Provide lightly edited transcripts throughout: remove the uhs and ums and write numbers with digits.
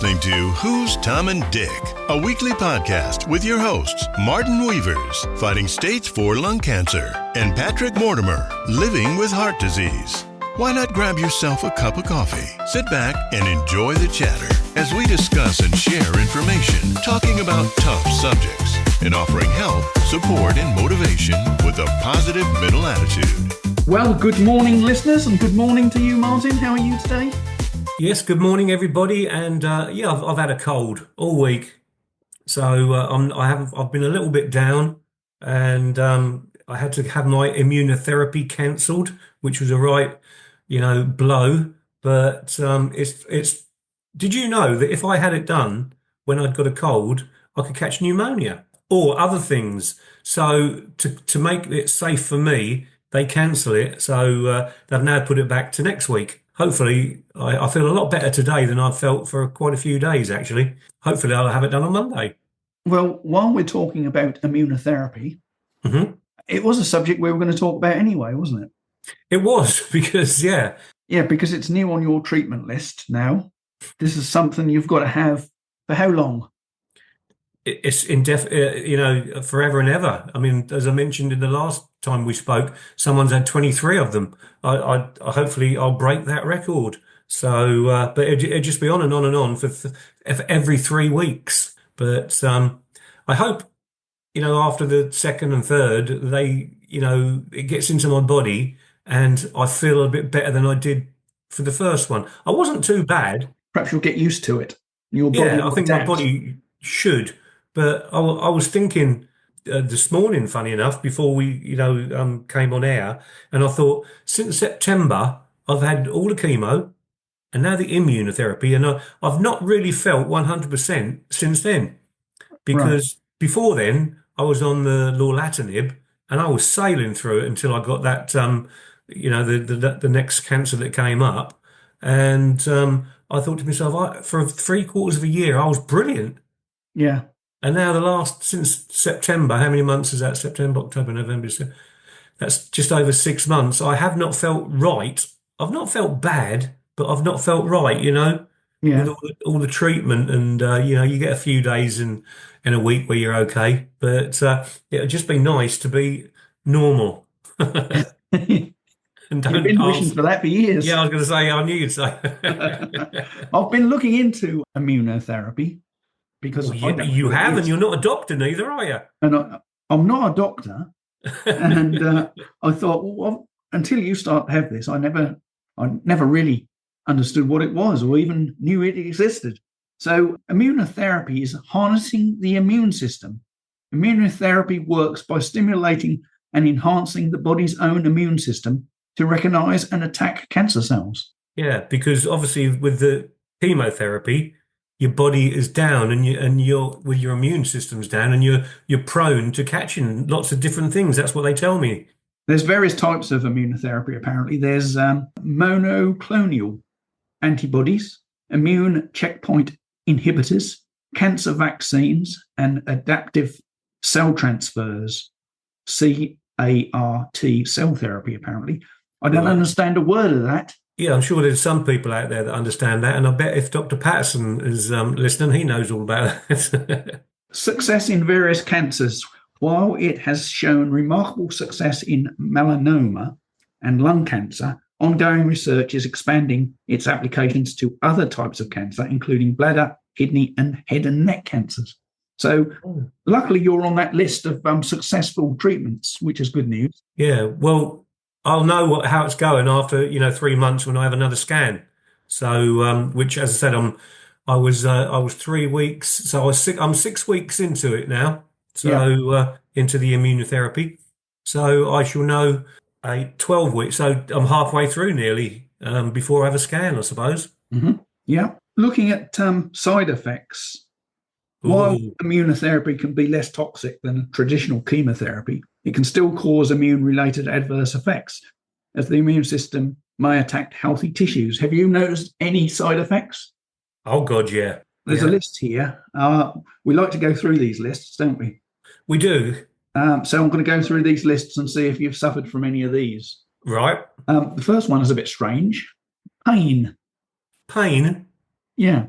listening to Who's Tom and Dick, a weekly podcast with your hosts, Martin Weavers, fighting stage 4 lung cancer, and Patrick Mortimer, living with heart disease. Why not grab yourself a cup of coffee, sit back, and enjoy the chatter as we discuss and share information, talking about tough subjects, and offering help, support, and motivation with a positive mental attitude. Well, good morning, listeners, and good morning to you, Martin. How are you today? Yes, good morning, everybody. And I've had a cold all week, so I've been a little bit down, and I had to have my immunotherapy cancelled, which was a right, blow. But it's. Did you know that if I had it done when I'd got a cold, I could catch pneumonia or other things? So to make it safe for me, they cancel it. So they've now put it back to next week. Hopefully, I feel a lot better today than I've felt for quite a few days, actually. Hopefully, I'll have it done on Monday. Well, while we're talking about immunotherapy, It was a subject we were going to talk about anyway, wasn't it? It was, because, yeah. Yeah, because it's new on your treatment list now. This is something you've got to have for how long? It's forever and ever. I mean, as I mentioned in the last time we spoke, someone's had 23 of them. I hopefully I'll break that record. So, but it'd just be on and on and on for every 3 weeks. But I hope, after the second and third, it gets into my body and I feel a bit better than I did for the first one. I wasn't too bad. Perhaps you'll get used to it. Your body I think my body should. But I was thinking this morning, funny enough, before we, came on air, and I thought, since September, I've had all the chemo and now the immunotherapy, and I've not really felt 100% since then. Because before then, I was on the lorlatinib, and I was sailing through it until I got that, the next cancer that came up. And I thought to myself, for 3/4 of a year, I was brilliant. Yeah. And now since September, how many months is that? September, October, November, December. That's just over 6 months. I have not felt right. I've not felt bad, but I've not felt right, Yeah. with all the treatment. And, you get a few days in a week where you're okay. But it'd just be nice to be normal. And You've been wishing for that for years. Yeah, I was going to say, I knew you'd say. I've been looking into immunotherapy. Because you have, and you're not a doctor neither, are you? And I'm not a doctor. And I thought, well, until you start to have this, I never really understood what it was or even knew it existed. So immunotherapy is harnessing the immune system. Immunotherapy works by stimulating and enhancing the body's own immune system to recognize and attack cancer cells. Yeah, because obviously with the chemotherapy, your body is down, and you're with your immune system's down, and you're prone to catching lots of different things. That's what they tell me. There's various types of immunotherapy. Apparently, there's monoclonal antibodies, immune checkpoint inhibitors, cancer vaccines, and adaptive cell transfers. CART, cell therapy. Apparently, I don't understand a word of that. Yeah, I'm sure there's some people out there that understand that, and I bet if Dr. Patterson is listening, he knows all about it. Success in various cancers. While it has shown remarkable success in melanoma and lung cancer, ongoing research is expanding its applications to other types of cancer, including bladder, kidney, and head and neck cancers. So luckily, you're on that list of successful treatments, which is good news. Yeah, well, I'll know how it's going after 3 months when I have another scan. So, which, as I said, I was 3 weeks. So I'm 6 weeks into it now. So into the immunotherapy. So I shall know 12 weeks. So I'm halfway through nearly before I have a scan, I suppose. Mm-hmm. Yeah. Looking at side effects. While immunotherapy can be less toxic than traditional chemotherapy, it can still cause immune-related adverse effects, as the immune system may attack healthy tissues. Have you noticed any side effects? Oh, God, yeah. There's a list here. We like to go through these lists, don't we? We do. So I'm going to go through these lists and see if you've suffered from any of these. Right. The first one is a bit strange. Pain. Pain? Yeah.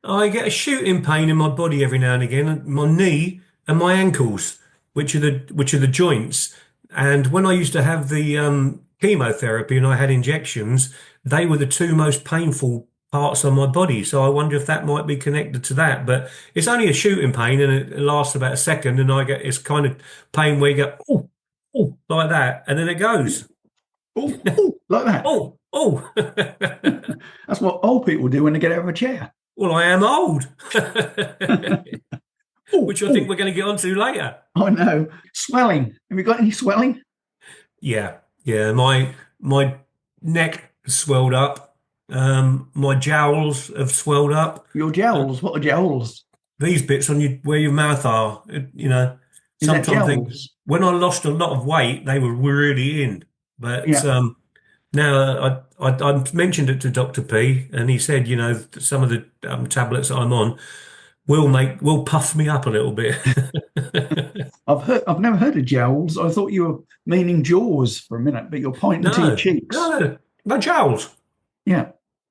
I get a shooting pain in my body every now and again, my knee and my ankles, which are the joints. And when I used to have the chemotherapy and I had injections, they were the two most painful parts of my body. So I wonder if that might be connected to that. But it's only a shooting pain and it lasts about a second, and I get it's kind of pain where you go, oh, oh, like that, and then it goes, Oh, oh, like that. oh, oh. That's what old people do when they get out of a chair. Well, I am old, Oh, which I think oh, we're going to get onto later. I know. Swelling. Have you got any swelling? Yeah, yeah. My neck has swelled up. My jowls have swelled up. Your Uh, jowls. What are jowls? these bits on where your mouth are, Is that sometimes jowls? when I lost a lot of weight, they were really in. But Yeah. now I mentioned it to Dr. P, and he said, some of the tablets that I'm on will puff me up a little bit. I've never heard of jowls. I thought you were meaning jaws for a minute, but you're pointing to your No, cheeks. no, no jowls. Yeah.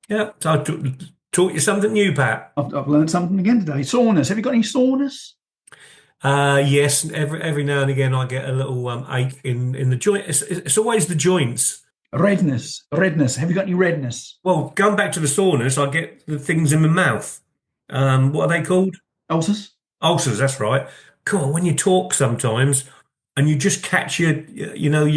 Yeah, so taught you something new, Pat. I've learned something again today. Soreness. Have you got any soreness? Yes, every now and again I get a little ache in the joint. It's always the joints. Redness. Redness. Have you got any redness? Well, going back to the soreness, I get the things in my mouth. What are they called? Ulcers? Ulcers. That's right. Cool. When you talk sometimes, and you just catch your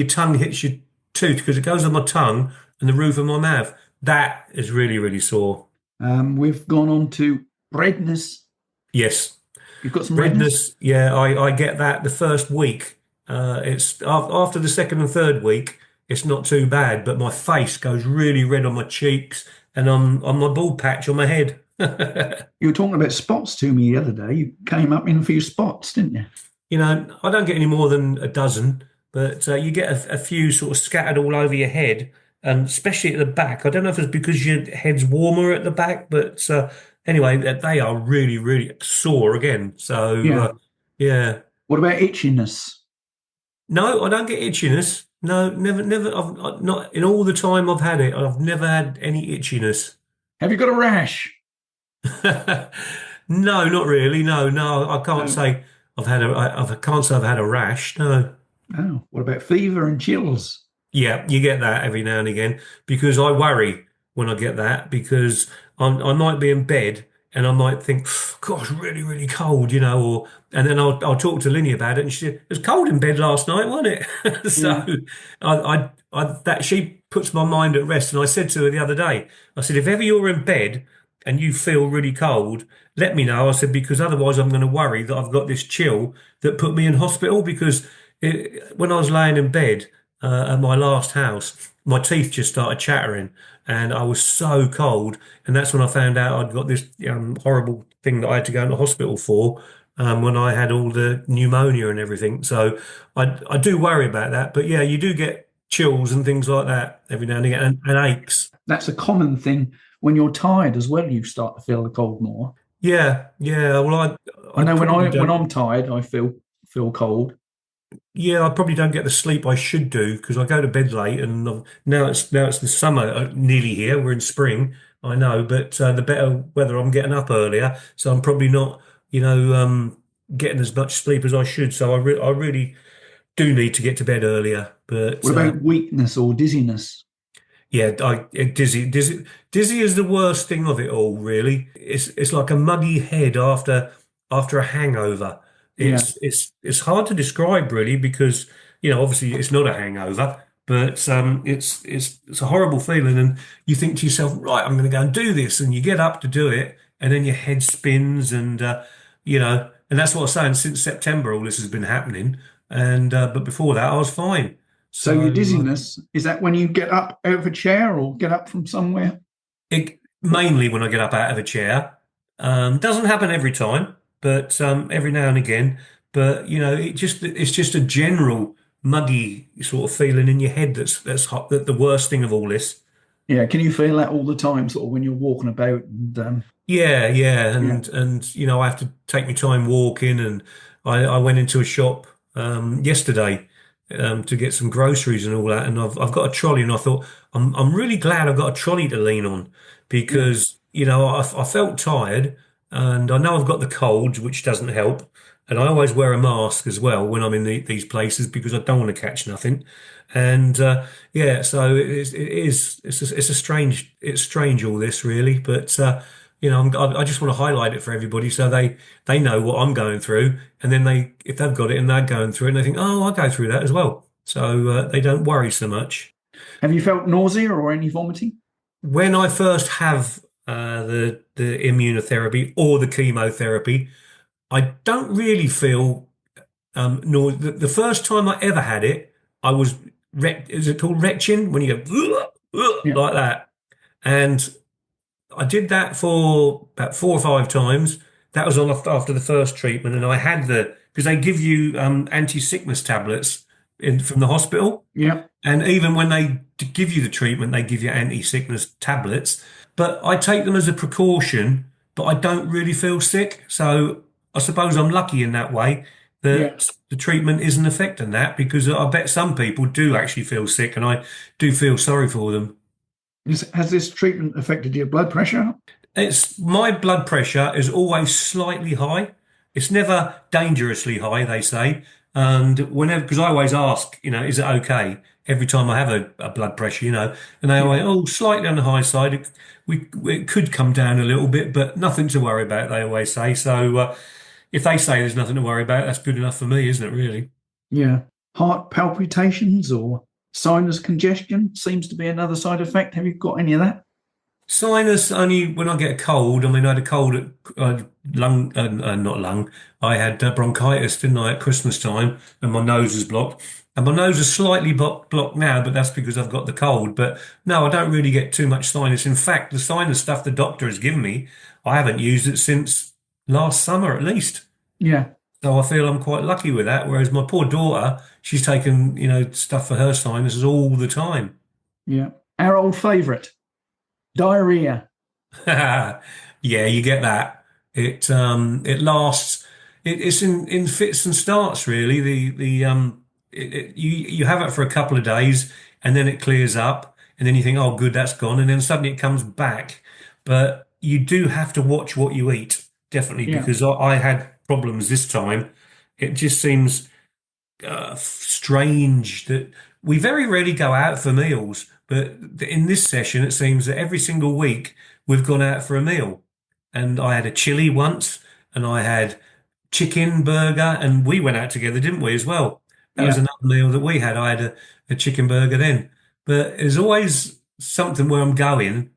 tongue hits your tooth because it goes on my tongue and the roof of my mouth. That is really, really sore. We've gone on to redness. Yes. You've got some redness? Redness, yeah, I get that the first week. It's after the second and third week, it's not too bad, but my face goes really red on my cheeks and on my bald patch on my head. You were talking about spots to me the other day. You came up in a few spots, didn't you? I don't get any more than a dozen, but you get a few sort of scattered all over your head, and especially at the back. I don't know if it's because your head's warmer at the back, but anyway, they are really, really sore again. So, Yeah. yeah. What about itchiness? No, I don't get itchiness. No, never, never. Not in all the time I've had it. I've never had any itchiness. Have you got a rash? No, not really. No, no. I can't No. say I can't say I've had a rash. No. Oh, what about fever and chills? Yeah, you get that every now and again because I worry when I get that because I might be in bed and I might think, gosh, really, really cold, and then I'll talk to Linny about it and she said, it was cold in bed last night, wasn't it? So Yeah. that she puts my mind at rest. And I said to her the other day, I said, if ever you're in bed and you feel really cold, let me know. I said, because otherwise I'm going to worry that I've got this chill that put me in hospital because when I was laying in bed, at my last house, my teeth just started chattering and I was so cold. And that's when I found out I'd got this horrible thing that I had to go into hospital for when I had all the pneumonia and everything. So I do worry about that. But yeah, you do get chills and things like that every now and again and aches. That's a common thing. When you're tired as well, you start to feel the cold more. Yeah, yeah. Well, I I know probably when don't. I'm tired, I feel cold. Yeah, I probably don't get the sleep I should do because I go to bed late, and now it's the summer nearly here. We're in spring, I know, but the better weather I'm getting up earlier, so I'm probably not, getting as much sleep as I should. So I really do need to get to bed earlier. But What about weakness or dizziness? yeah, dizzy is the worst thing of it all, really. It's like a muggy head after a hangover. Yeah. It's hard to describe really because obviously it's not a hangover, but it's a horrible feeling, and you think to yourself, right, I'm going to go and do this, and you get up to do it, and then your head spins, and and that's what I was saying. Since September, all this has been happening, and but before that, I was fine. So So. your dizziness, is that when you get up out of a chair or get up from somewhere? Mainly when I get up out of a chair. Doesn't happen every time, but every now and again. But it's just a general muggy sort of feeling in your head that's hot, that the worst thing of all this. Yeah. Can you feel that all the time, sort of when you're walking about? And Yeah, yeah, yeah, and I have to take my time walking, and I went into a shop yesterday to get some groceries and all that, and I've got a trolley, and I thought I'm really glad I've got a trolley to lean on yeah, because I felt tired, and I know I've got the cold, which doesn't help. And I always wear a mask as well when I'm in these places because I don't want to catch nothing. And yeah, so it's strange all this really, but I just want to highlight it for everybody so they know what I'm going through, and then if they've got it and they're going through it, and they think, oh, I go through that as well, so they don't worry so much. Have you felt nausea or any vomiting? When I first have the immunotherapy or the chemotherapy, I don't really feel nor the first time I ever had it, I was is it called retching when you go Yeah, like that, and I did that for about 4 or 5 times. That was on after the first treatment, and I had because they give you anti-sickness tablets from the hospital. yeah, And even when they give you the treatment, they give you anti-sickness tablets. But I take them as a precaution, but I don't really feel sick. So I suppose I'm lucky in that way yeah. that the treatment isn't affecting that, because I bet some people do actually feel sick, and I do feel sorry for them. Has this treatment affected your blood pressure? It's my blood pressure is always slightly high. It's never dangerously high, they say. And whenever, because I always ask, is it okay? Every time I have a blood pressure, and they always, Yeah, oh, slightly on the high side. It could come down a little bit, but nothing to worry about, they always say. So if they say there's nothing to worry about, that's good enough for me, isn't it, really? yeah. Heart palpitations or sinus congestion seems to be another side effect. Have you got any of that? Sinus only when I get a cold. I mean, I had a cold at lung, not lung. I had bronchitis, didn't I, at Christmas time, and my nose was blocked. And my nose is slightly blocked now, but that's because I've got the cold. But no, I don't really get too much sinus. In fact, the sinus stuff the doctor has given me, I haven't used it since last summer at least. Yeah, So I feel I'm quite lucky with that. Whereas my poor daughter, she's taken, stuff for her sinuses all the time. yeah. Our old favourite, diarrhea. Yeah, you get that. It lasts. It's in fits and starts really. You have it for a couple of days, and then it clears up, and then you think, oh, good, that's gone, and then suddenly it comes back. But you do have to watch what you eat, definitely, Yeah, because I had problems this time. It just seems strange that we very rarely go out for meals, but in this session, it seems that every single week we've gone out for a meal. And I had a chili once, and I had chicken burger, and we went out together, didn't we, as well? That was yeah, another meal that we had. I had a chicken burger then. But there's always something where I'm going,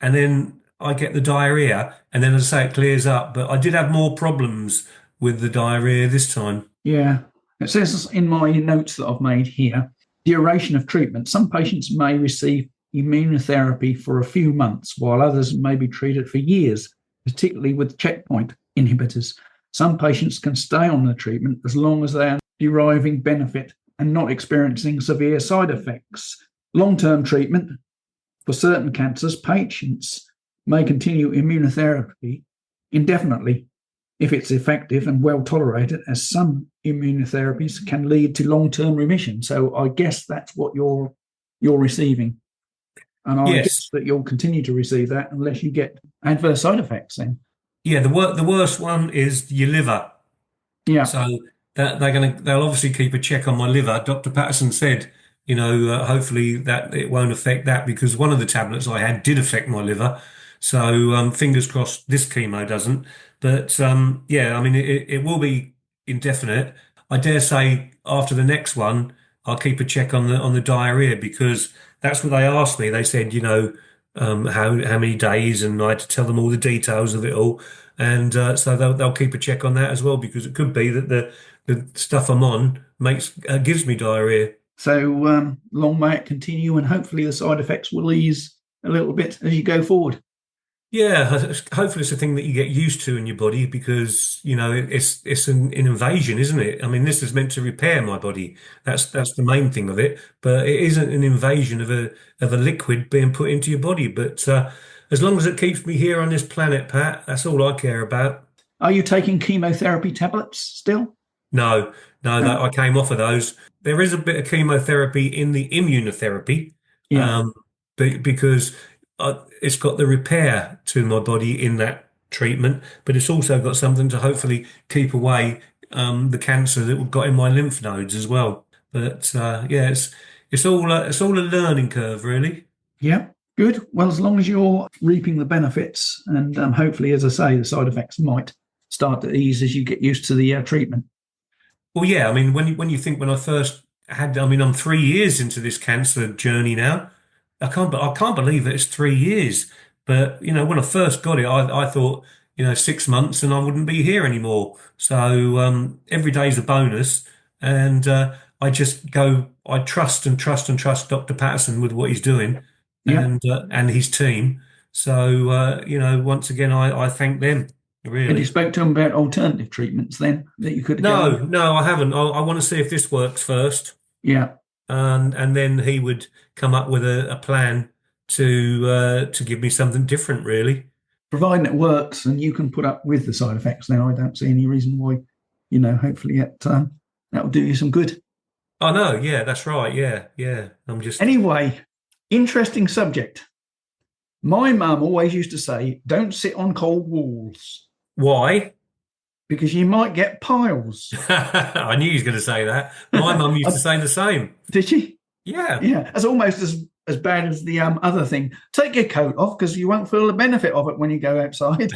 and then I get the diarrhea, and then as I say, it clears up. But I did have more problems with the diarrhea this time. yeah. It says in my notes that I've made here, duration of treatment. Some patients may receive immunotherapy for a few months, while others may be treated for years, particularly with checkpoint inhibitors. Some patients can stay on the treatment as long as they are deriving benefit and not experiencing severe side effects. Long-term treatment for certain cancers, patients may continue immunotherapy indefinitely if it's effective and well tolerated, as some immunotherapies can lead to long-term remission. So I guess that's what you're receiving. And I guess Yes. that you'll continue to receive that unless you get adverse side effects then. Yeah, the worst one is your liver. Yeah, So that they'll obviously keep a check on my liver. Dr. Patterson said, hopefully that it won't affect that, because one of the tablets I had did affect my liver. So fingers crossed this chemo doesn't. But yeah, I mean it will be indefinite. I dare say after the next one, I'll keep a check on the diarrhea, because that's what they asked me. They said, how many days, and I had to tell them all the details of it all. And so they'll keep a check on that as well, because it could be that the stuff I'm on gives me diarrhea. so long may it continue, and hopefully the side effects will ease a little bit as you go forward. Yeah, hopefully it's a thing that you get used to in your body, because it's an invasion, isn't it? I mean, this is meant to repair my body. That's the main thing of it. But it isn't an invasion of a liquid being put into your body. But as long as it keeps me here on this planet, Pat, that's all I care about. Are you taking chemotherapy tablets still? No, no, that No. I came off of those. There is a bit of chemotherapy in the immunotherapy, Yeah, because it's got the repair to my body in that. treatment, but it's also got something to hopefully keep away the cancer that we've got in my lymph nodes as well. But yeah, it's all a learning curve, really. Yeah, good. Well, as long as you're reaping the benefits, and hopefully, as I say, the side effects might start to ease as you get used to the treatment. Well, yeah, I mean, when you think when I first had, I mean, I'm 3 years into this cancer journey now. I can't believe that it's 3 years. But when I first got it, I thought 6 months and I wouldn't be here anymore. So every day's a bonus, and I trust and trust and trust Dr. Patterson with what he's doing, Yeah. and his team. So once again, I thank them And you really. spoke to him about alternative treatments then that you could go No, on? no, I haven't. I want to see if this works first, Yeah. and then he would come up with a plan to give me something different, really. Providing it works and you can put up with the side effects, then I don't see any reason why, hopefully that'll do you some good. I know, yeah, that's right, yeah, yeah. I'm just Anyway, interesting subject. My mum always used to say, don't sit on cold walls why? because you might get piles. I knew he was going to say that. My mum used to say the same. Did she? Yeah. Yeah, it's almost as bad as the other thing. Take your coat off because you won't feel the benefit of it when you go outside.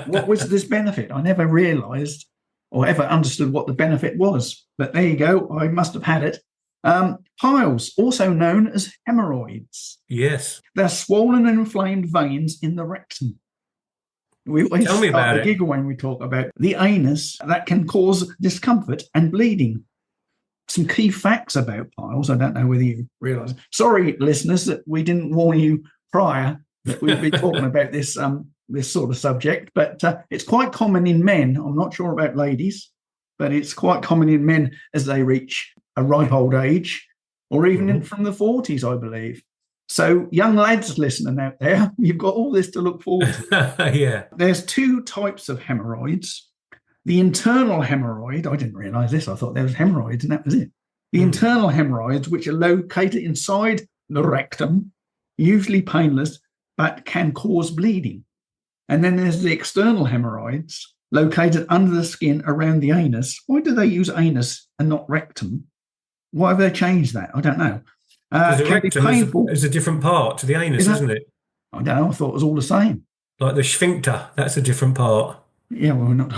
What was this benefit? I never realised or ever understood what the benefit was. But there you go. I must have had it. Piles, also known as hemorrhoids. Yes. They're swollen and inflamed veins in the rectum. We always Tell me start about to it. giggle when we talk about the anus that can cause discomfort and bleeding. Some key facts about piles. I don't know whether you realise. Sorry, listeners, that we didn't warn you prior that we'd be talking about this this sort of subject, but it's quite common in men. I'm not sure about ladies, but it's quite common in men as they reach a ripe old age, or even from the 40s, I believe. So, young lads listening out there, you've got all this to look forward to. Yeah. There's two types of hemorrhoids. The internal hemorrhoid, I didn't realise this, I thought there was hemorrhoids and that was it. The internal hemorrhoids, which are located inside the rectum, usually painless, but can cause bleeding. And then there's the external hemorrhoids, located under the skin around the anus. Why do they use anus and not rectum? Why have they changed that? I don't know. Because the Can be rectum painful. is a different part to the anus, isn't it? I don't know, I thought it was all the same. Like the sphincter, that's a different part. Yeah, well, we're not.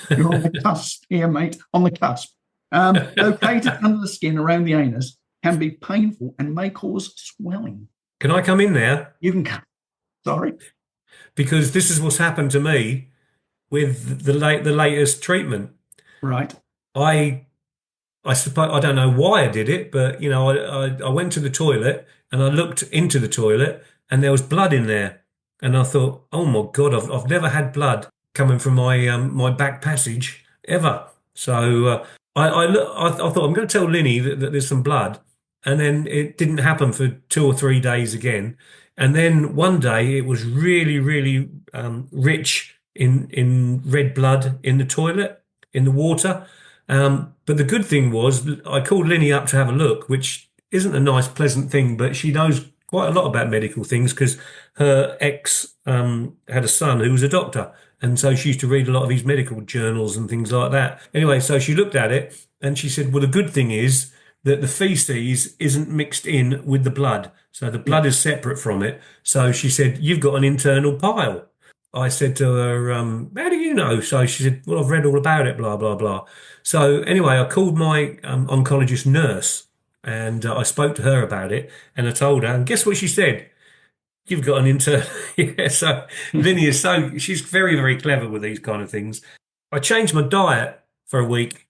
You're on the cusp here, mate, on the cusp. Located under the skin around the anus, can be painful and may cause swelling. Can I come in there? You can come. Sorry. Because this is what's happened to me with the latest treatment. Right. I suppose I don't know why I did it, but I went to the toilet and I looked into the toilet and there was blood in there, and I thought, oh my God, I've never had blood coming from my back passage ever. So I thought I'm going to tell Linny that there's some blood, and then it didn't happen for 2 or 3 days again, and then one day it was really, really rich in red blood in the toilet, in the water. But the good thing was I called Linny up to have a look, which isn't a nice, pleasant thing, but she knows quite a lot about medical things because her ex had a son who was a doctor. And so she used to read a lot of his medical journals and things like that. Anyway, so she looked at it and she said, well, the good thing is that the feces isn't mixed in with the blood. So the blood is separate from it. So she said, you've got an internal pile. I said to her, how do you know? So she said, well, I've read all about it, blah, blah, blah. So anyway, I called my oncologist nurse and I spoke to her about it and I told her, and guess what she said? You've got an intern. Yeah, so Linny she's very, very clever with these kind of things. I changed my diet for a week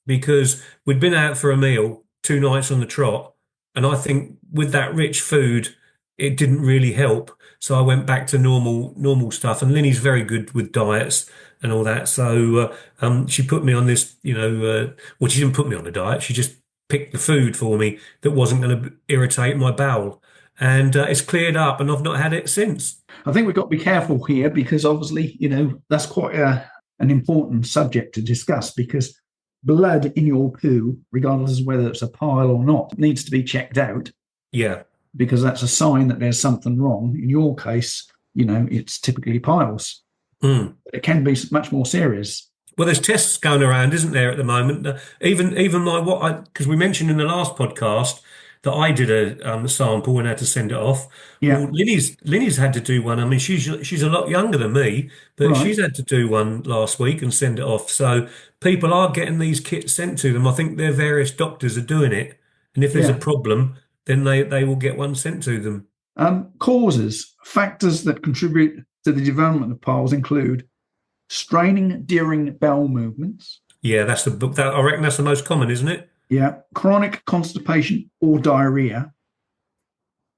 because we'd been out for a meal 2 nights on the trot. And I think with that rich food, it didn't really help. So I went back to normal stuff. And Linny's very good with diets and all that. So she put me on this, well, she didn't put me on a diet. She just picked the food for me that wasn't going to irritate my bowel. And it's cleared up and I've not had it since. I think we've got to be careful here because obviously, that's quite an important subject to discuss because blood in your poo, regardless of whether it's a pile or not, needs to be checked out. Yeah. Because that's a sign that there's something wrong. In your case, it's typically piles. It can be much more serious. Well, there's tests going around, isn't there, at the moment? Even because we mentioned in the last podcast that I did a sample and had to send it off. Yeah. Well, Linny's had to do one. I mean, she's a lot younger than me, but Right. she's had to do one last week and send it off. So people are getting these kits sent to them. I think their various doctors are doing it, and if there's a Yeah. problem, then they will get one sent to them. Factors that contribute to the development of piles include straining during bowel movements. Yeah, that's I reckon that's the most common, isn't it? Yeah. Chronic constipation or diarrhea.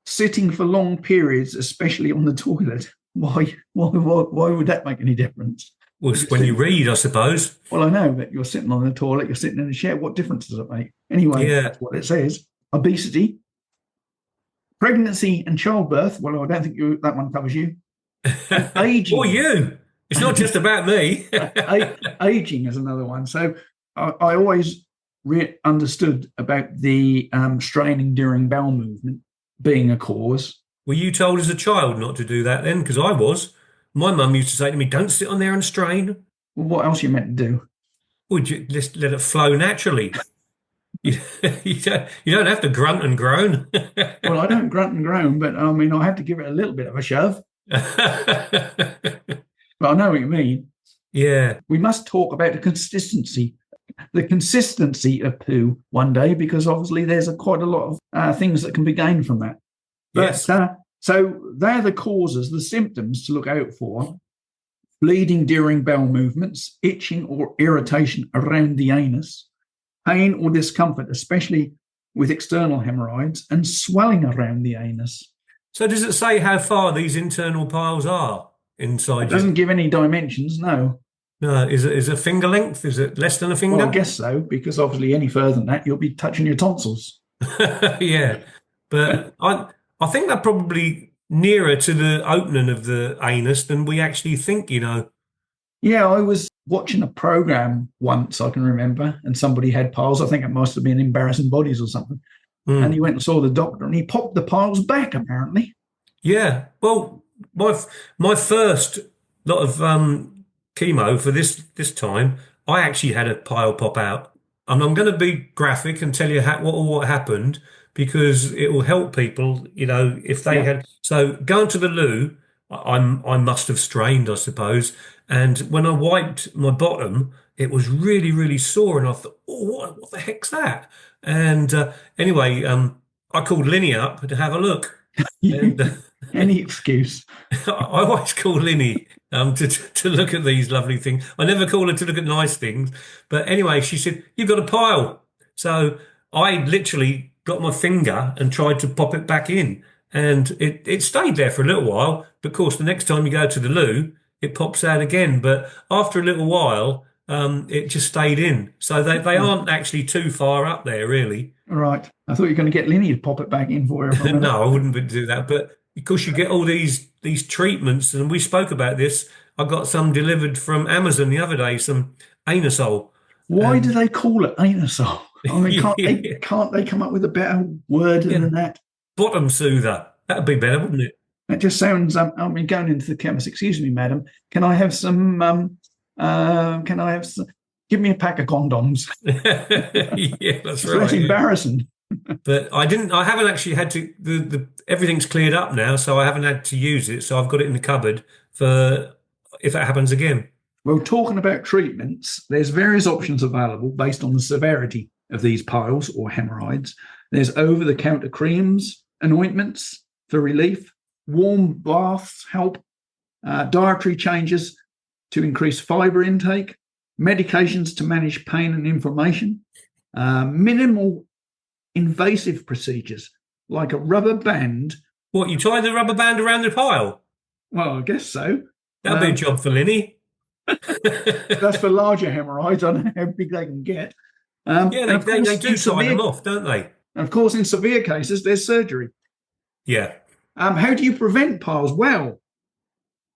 Sitting for long periods, especially on the toilet. Why would that make any difference? Well, it's when you read, I suppose. Well, I know, but you're sitting on the toilet, you're sitting in a chair. What difference does it make? Anyway, That's what it says. Obesity. Pregnancy and childbirth. Well, I don't think that one covers you. Aging. Or you. It's not just about me. Aging is another one. So I always understood about the straining during bowel movement being a cause. Were you told as a child not to do that then? Because I was. My mum used to say to me, don't sit on there and strain. Well, what else are you meant to do? Would you just let it flow naturally? you don't have to grunt and groan. Well, I don't grunt and groan, but I mean, I had to give it a little bit of a shove. But I know what you mean. Yeah. We must talk about the consistency of poo one day, because obviously there's quite a lot of things that can be gained from that. But, Yes. So they're the causes, the symptoms to look out for: bleeding during bowel movements, itching or irritation around the anus, pain or discomfort, especially with external hemorrhoids, and swelling around the anus. So does it say how far these internal piles are inside It doesn't give any dimensions, no. No, is it finger length? Is it less than a finger? Well, I guess so, because obviously any further than that, you'll be touching your tonsils. Yeah, but I think they're probably nearer to the opening of the anus than we actually think, Yeah, I was watching a program once, I can remember, and somebody had piles. I think it must have been Embarrassing Bodies or something. And he went and saw the doctor, and he popped the piles back, apparently. Yeah, well, my first lot of chemo for this time, I actually had a pile pop out. And I'm going to be graphic and tell you what happened, because it will help people, if they had. So going to the loo, I must have strained, I suppose. And when I wiped my bottom, it was really, really sore. And I thought, oh, what the heck's that? And anyway, I called Linny up to have a look. And, Any excuse. I always call Linny to look at these lovely things. I never call her to look at nice things. But anyway, she said, you've got a pile. So I literally got my finger and tried to pop it back in. And it stayed there for a little while. But of course, the next time you go to the loo, it pops out again. But after a little while, it just stayed in. So they aren't actually too far up there, really. Right. I thought you were going to get Linny to pop it back in for you. No, I wouldn't do that. But because you get all these treatments, and we spoke about this, I got some delivered from Amazon the other day, some anusol. Why do they call it anusol? I mean, can't they come up with a better word than that? Bottom soother. That would be better, wouldn't it? It just sounds. I mean, going into the chemist. Excuse me, madam. Can I have some? Can I have some? Give me a pack of condoms. Yeah, that's So right. that's embarrassing. But I haven't actually had to. The everything's cleared up now, so I haven't had to use it. So I've got it in the cupboard for if it happens again. Well, talking about treatments, there's various options available based on the severity of these piles or hemorrhoids. There's over-the-counter creams and ointments for relief, warm baths help, dietary changes to increase fiber intake, medications to manage pain and inflammation, minimal invasive procedures like a rubber band. What, you tie the rubber band around the pile? Well, I guess so. That'd be a job for Linny. That's for larger hemorrhoids. I don't know how big they can get. Yeah, they do tie them off, don't they? And of course, in severe cases, there's surgery. Yeah. How do you prevent piles? Well,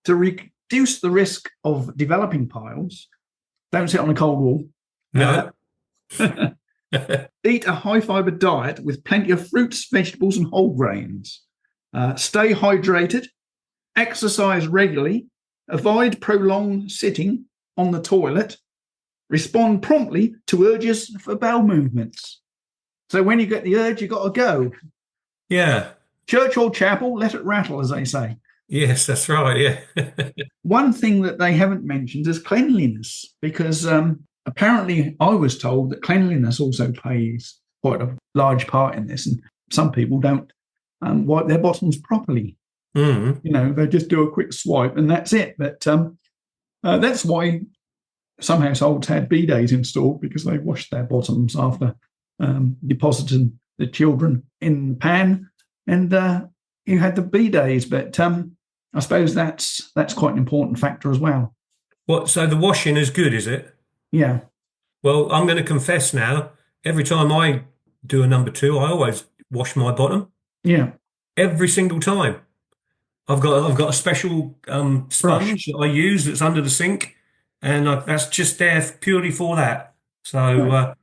to reduce the risk of developing piles, don't sit on a cold wall. No. Eat a high-fiber diet with plenty of fruits, vegetables, and whole grains. Stay hydrated exercise regularly, avoid prolonged sitting on the toilet, respond promptly to urges for bowel movements. So when you get the urge, you got to go. Yeah. Church or chapel, let it rattle, as they say. Yes, that's right. Yeah. One thing that they haven't mentioned is cleanliness, because apparently I was told that cleanliness also plays quite a large part in this, and some people don't wipe their bottoms properly. Mm. They just do a quick swipe and that's it. But that's why some households had bidets installed, because they washed their bottoms after depositing the children in the pan, and you had the bidets. But I suppose that's quite an important factor as well. What? So the washing is good, is it? Yeah. Well, I'm going to confess now. Every time I do a number two, I always wash my bottom. Yeah. Every single time. I've got a special sponge that I use that's under the sink, and that's just there purely for that. So, Right.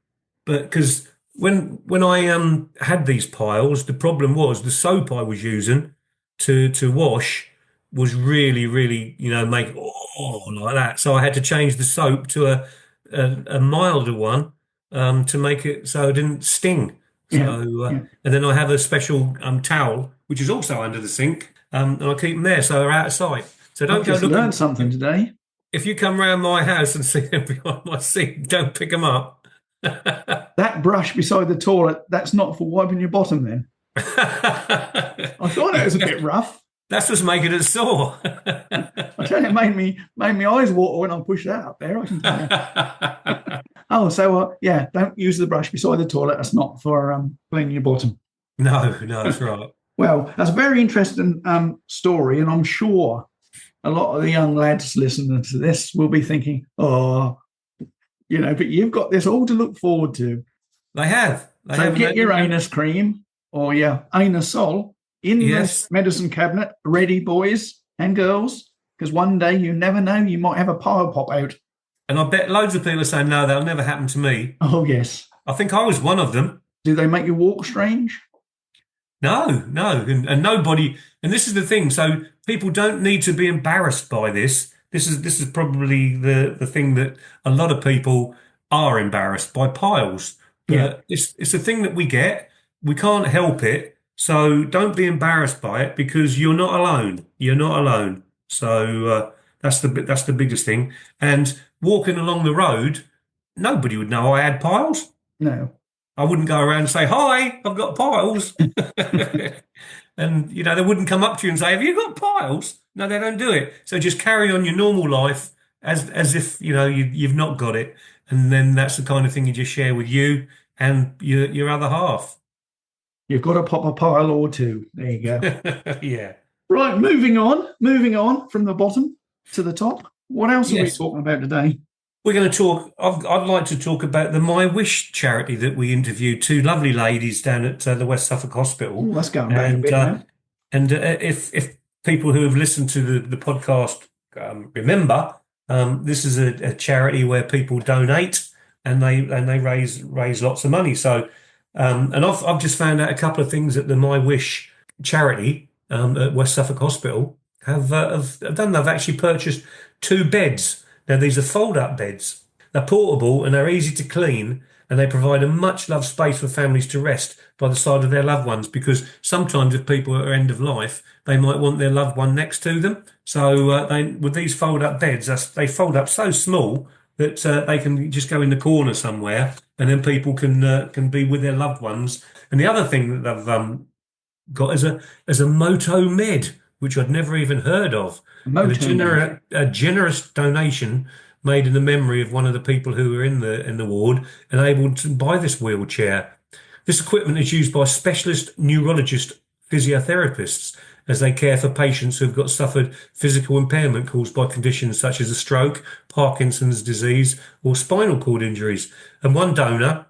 but because when I had these piles, the problem was the soap I was using to wash was really, really, make like that. So I had to change the soap to a milder one to make it so it didn't sting. Yeah. So Yeah. and then I have a special towel which is also under the sink, and I keep them there so they're out of sight. So I've don't go just looking. learned something today. If you come round my house and see them behind my sink, don't pick them up. That brush beside the toilet, that's not for wiping your bottom then. I thought it was a bit rough. That's just making it sore. I tell you, it made my eyes water when I pushed that up there. I can tell you. Oh, so yeah, don't use the brush beside the toilet. That's not for cleaning your bottom. No, that's right. Well, that's a very interesting story, and I'm sure a lot of the young lads listening to this will be thinking, "Oh, but you've got this all to look forward to." They have. So get your anus cream or your anusol in Yes. the medicine cabinet, ready, boys and girls, because one day you never know, you might have a pile pop out. And I bet loads of people are saying, no, that'll never happen to me. Oh, yes. I think I was one of them. Do they make you walk strange? No. And nobody, and this is the thing. So people don't need to be embarrassed by this. This is probably the thing that a lot of people are embarrassed by piles. But Yeah. it's a thing that we get. We can't help it. So don't be embarrassed by it, because you're not alone. You're not alone. So that's the biggest thing. And walking along the road, nobody would know I had piles. No. I wouldn't go around and say, "Hi, I've got piles." And they wouldn't come up to you and say, "Have you got piles?" No, they don't do it. So just carry on your normal life as if you've not got it. And then that's the kind of thing you just share with you and your other half. You've got to pop a pile or two. There you go. Yeah. Right, moving on from the bottom to the top. What else are we Yes. talking about today? We're going to talk. I'd like to talk about the My Wish charity that we interviewed, two lovely ladies down at the West Suffolk Hospital. Ooh, let's go back a bit now. And if people who have listened to the podcast remember, this is a charity where people donate and they raise lots of money. So and I've just found out a couple of things that the My Wish charity at West Suffolk Hospital have done. They've actually purchased 2 beds. Now, these are fold-up beds. They're portable and they're easy to clean, and they provide a much-loved space for families to rest by the side of their loved ones, because sometimes if people are end of life, they might want their loved one next to them. So with these fold-up beds, they fold up so small that they can just go in the corner somewhere, and then people can be with their loved ones. And the other thing that they've got is a Moto Med, which I'd never even heard of. And a generous donation made in the memory of one of the people who were in the ward and able to buy this wheelchair. This equipment is used by specialist neurologist physiotherapists as they care for patients who have suffered physical impairment caused by conditions such as a stroke, Parkinson's disease, or spinal cord injuries. And one donor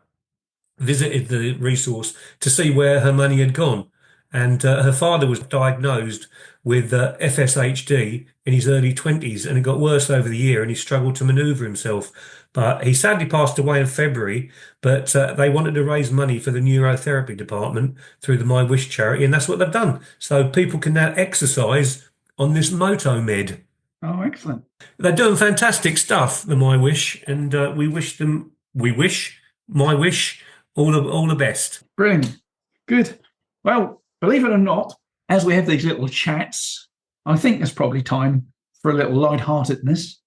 visited the resource to see where her money had gone. And her father was diagnosed with FSHD in his early 20s, and it got worse over the year, and he struggled to manoeuvre himself. But he sadly passed away in February, but they wanted to raise money for the neurotherapy department through the My Wish charity, and that's what they've done. So people can now exercise on this Moto Med. Oh, excellent. They're doing fantastic stuff, the My Wish, and My Wish all the best. Brilliant. Good. Well, believe it or not, as we have these little chats, I think there's probably time for a little lightheartedness.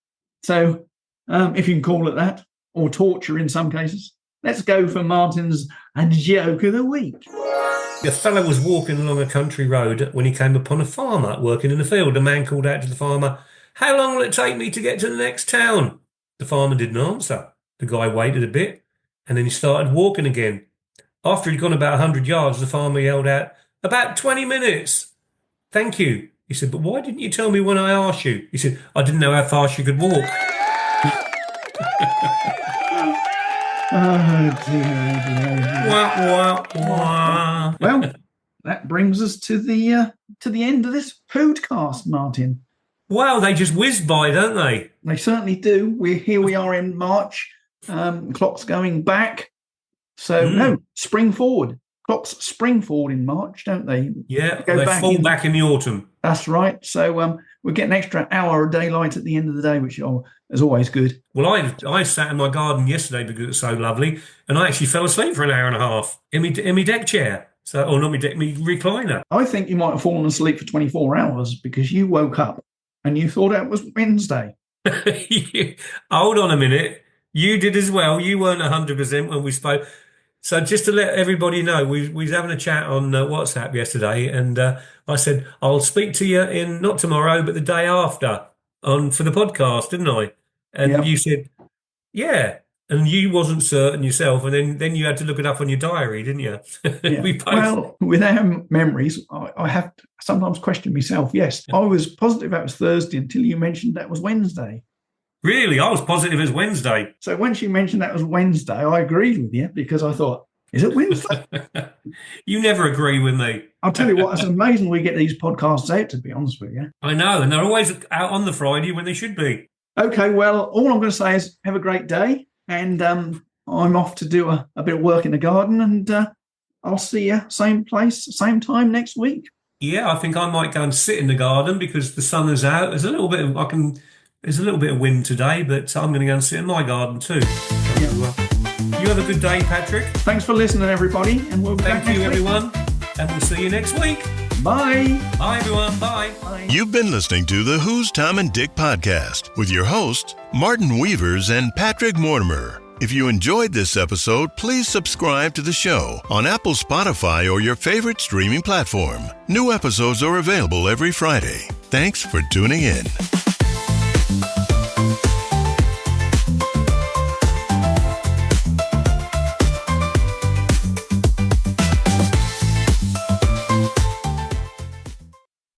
So, if you can call it that, or torture in some cases, let's go for Martin's joke of the week. A fellow was walking along a country road when he came upon a farmer working in the field. The man called out to the farmer, "How long will it take me to get to the next town?" The farmer didn't answer. The guy waited a bit, and then he started walking again. After he'd gone about 100 yards, the farmer yelled out, "About 20 minutes. "Thank you." He said, "But why didn't you tell me when I asked you?" He said, "I didn't know how fast you could walk." Oh, dear. Wah, wah, wah. Well, that brings us to the end of this podcast, Martin. Wow, they just whiz by, don't they? They certainly do. We are in March. Clock's going back. So no, spring forward. Clocks spring forward in March, don't they? Yeah, they fall back in the autumn. That's right. So we get an extra hour of daylight at the end of the day, which is always good. Well, I sat in my garden yesterday because it was so lovely, and I actually fell asleep for an hour and a half in my deck chair. So, or not my recliner. I think you might have fallen asleep for 24 hours because you woke up and you thought it was Wednesday. Hold on a minute. You did as well. You weren't 100% when we spoke. So just to let everybody know, we was having a chat on WhatsApp yesterday, and I said, I'll speak to you in not tomorrow, but the day after for the podcast, didn't I? And you said, yeah. And you wasn't certain yourself, and then you had to look it up on your diary, didn't you? Yeah. Well, with our memories, I have sometimes questioned myself. Yes, I was positive that was Thursday until you mentioned that was Wednesday. Really? I was positive it was Wednesday. So once you mentioned that was Wednesday, I agreed with you because I thought, is it Wednesday? You never agree with me. I'll tell you what, it's amazing we get these podcasts out, to be honest with you. I know, and they're always out on the Friday when they should be. Okay, well, all I'm going to say is have a great day, and I'm off to do a bit of work in the garden, and I'll see you same place, same time next week. Yeah, I think I might go and sit in the garden because the sun is out. There's a little bit of wind today, but I'm going to go and sit in my garden too. So, you have a good day, Patrick. Thanks for listening, everybody, and we'll be back next week. Thank you, everyone, and we'll see you next week. Bye. Bye, everyone. Bye. Bye. You've been listening to the Who's Tom and Dick podcast with your hosts, Martin Weavers and Patrick Mortimer. If you enjoyed this episode, please subscribe to the show on Apple, Spotify, or your favorite streaming platform. New episodes are available every Friday. Thanks for tuning in.